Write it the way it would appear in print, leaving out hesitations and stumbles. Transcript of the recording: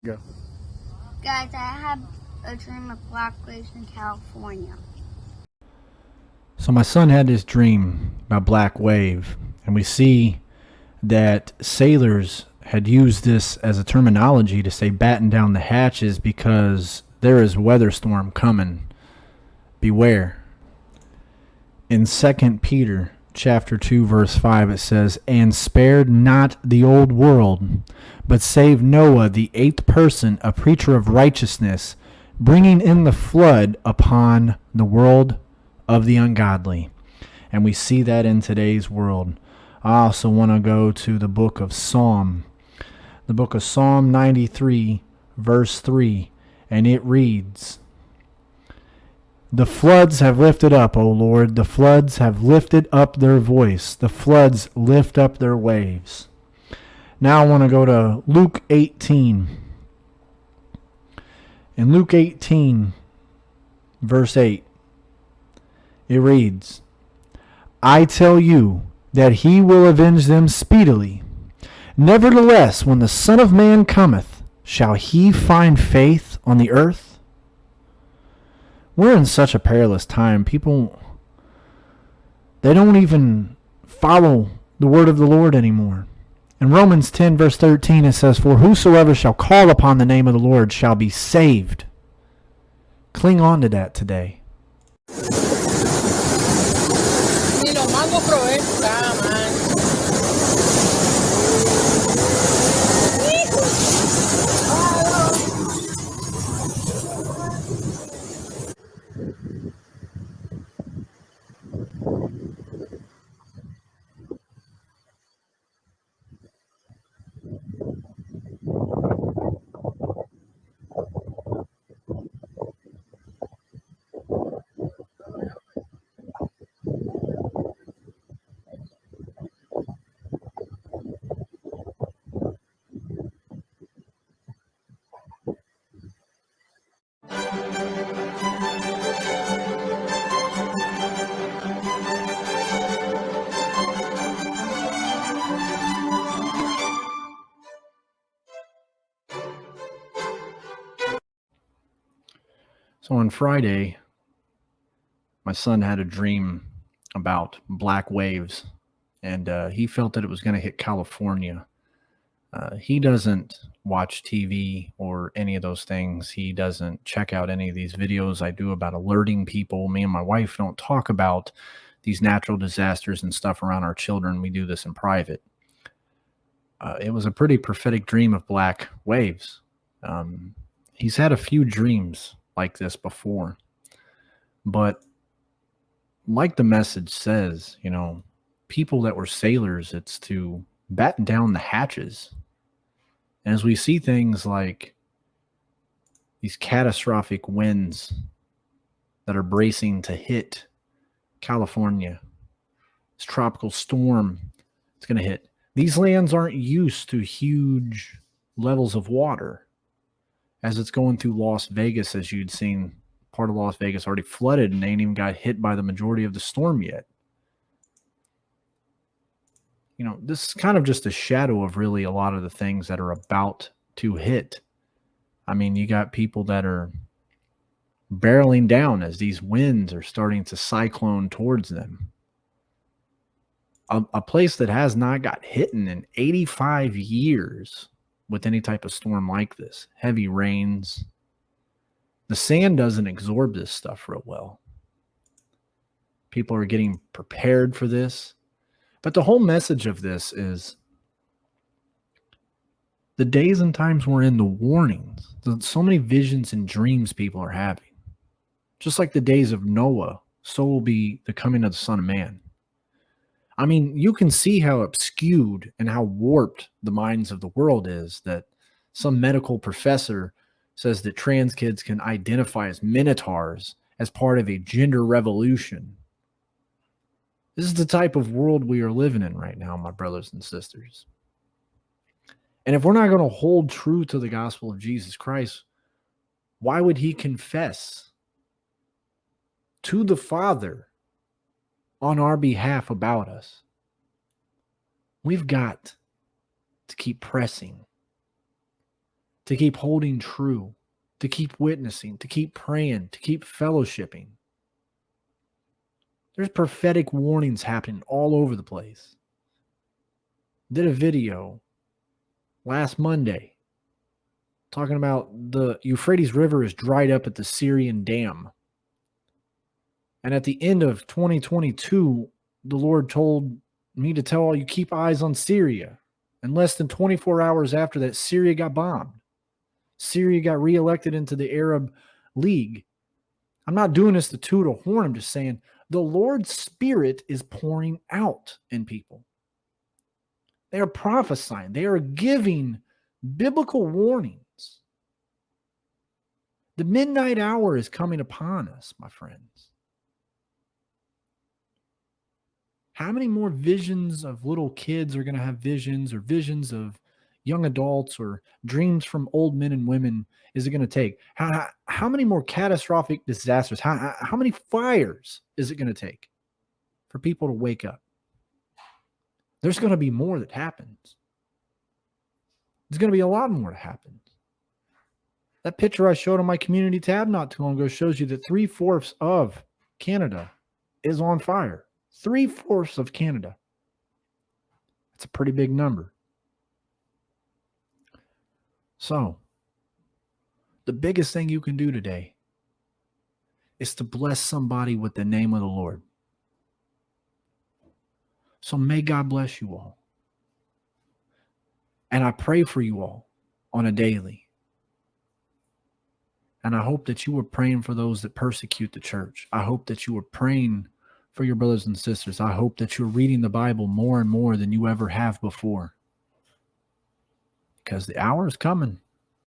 Go. Guys, I have a dream of black waves in California. So my son had this dream about black wave, and we see that sailors had used this as a terminology to say batten down the hatches because there is weather storm coming. Beware. In 2 Peter chapter 2 verse 5 it says, "And spared not the old world, but saved Noah the eighth person, a preacher of righteousness, bringing in the flood upon the world of the ungodly." And we see that in today's world. I also want to go to the book of Psalm 93 verse 3, and it reads, "The floods have lifted up, O Lord, the floods have lifted up their voice. The floods lift up their waves." Now I want to go to Luke 18. In Luke 18, verse 8, it reads, "I tell you that he will avenge them speedily. Nevertheless, when the Son of Man cometh, shall he find faith on the earth?" We're in such a perilous time. People, they don't even follow the word of the Lord anymore. In Romans 10, verse 13, it says, "For whosoever shall call upon the name of the Lord shall be saved." Cling on to that today. Ni los mangos probé. Está mal. So on Friday, my son had a dream about black waves, and he felt that it was going to hit California. He doesn't watch TV or any of those things. He doesn't check out any of these videos I do about alerting people. Me and my wife don't talk about these natural disasters and stuff around our children. We do this in private. It was a pretty prophetic dream of black waves. He's had a few dreams like this before, but like the message says, people that were sailors, it's to batten down the hatches. And as we see things like these catastrophic winds that are bracing to hit California, this tropical storm, it's going to hit. These lands aren't used to huge levels of water. As it's going through Las Vegas, as you'd seen, part of Las Vegas already flooded and they ain't even got hit by the majority of the storm yet. This is kind of just a shadow of really a lot of the things that are about to hit. I mean, you got people that are barreling down as these winds are starting to cyclone towards them. A place that has not got hit in 85 years with any type of storm like this. Heavy rains. The sand doesn't absorb this stuff real well. People are getting prepared for this. But the whole message of this is the days and times we're in, the warnings, so many visions and dreams people are having. Just like the days of Noah, so will be the coming of the Son of Man. I mean, you can see how obscured and how warped the minds of the world is, that some medical professor says that trans kids can identify as minotaurs as part of a gender revolution. This is the type of world we are living in right now, my brothers and sisters. And if we're not going to hold true to the gospel of Jesus Christ, why would he confess to the Father on our behalf about us? We've got to keep pressing, to keep holding true, to keep witnessing, to keep praying, to keep fellowshipping. There's prophetic warnings happening all over the place. Did a video last Monday talking about the Euphrates River is dried up at the Syrian dam. And at the end of 2022, the Lord told me to tell all you keep eyes on Syria. And less than 24 hours after that, Syria got bombed. Syria got reelected into the Arab League. I'm not doing this to toot a horn. I'm just saying the Lord's Spirit is pouring out in people. They are prophesying. They are giving biblical warnings. The midnight hour is coming upon us, my friends. How many more visions of little kids are going to have visions, or visions of young adults, or dreams from old men and women is it going to take? How many more catastrophic disasters? How many fires is it going to take for people to wake up? There's going to be more that happens. There's going to be a lot more that happens. That picture I showed on my community tab not too long ago shows you that 3/4 of Canada is on fire. 3/4 of Canada. That's a pretty big number. So, the biggest thing you can do today is to bless somebody with the name of the Lord. So may God bless you all. And I pray for you all on a daily. And I hope that you are praying for those that persecute the church. I hope that you are praying for your brothers and sisters. I hope that you're reading the Bible more and more than you ever have before. Because the hour is coming.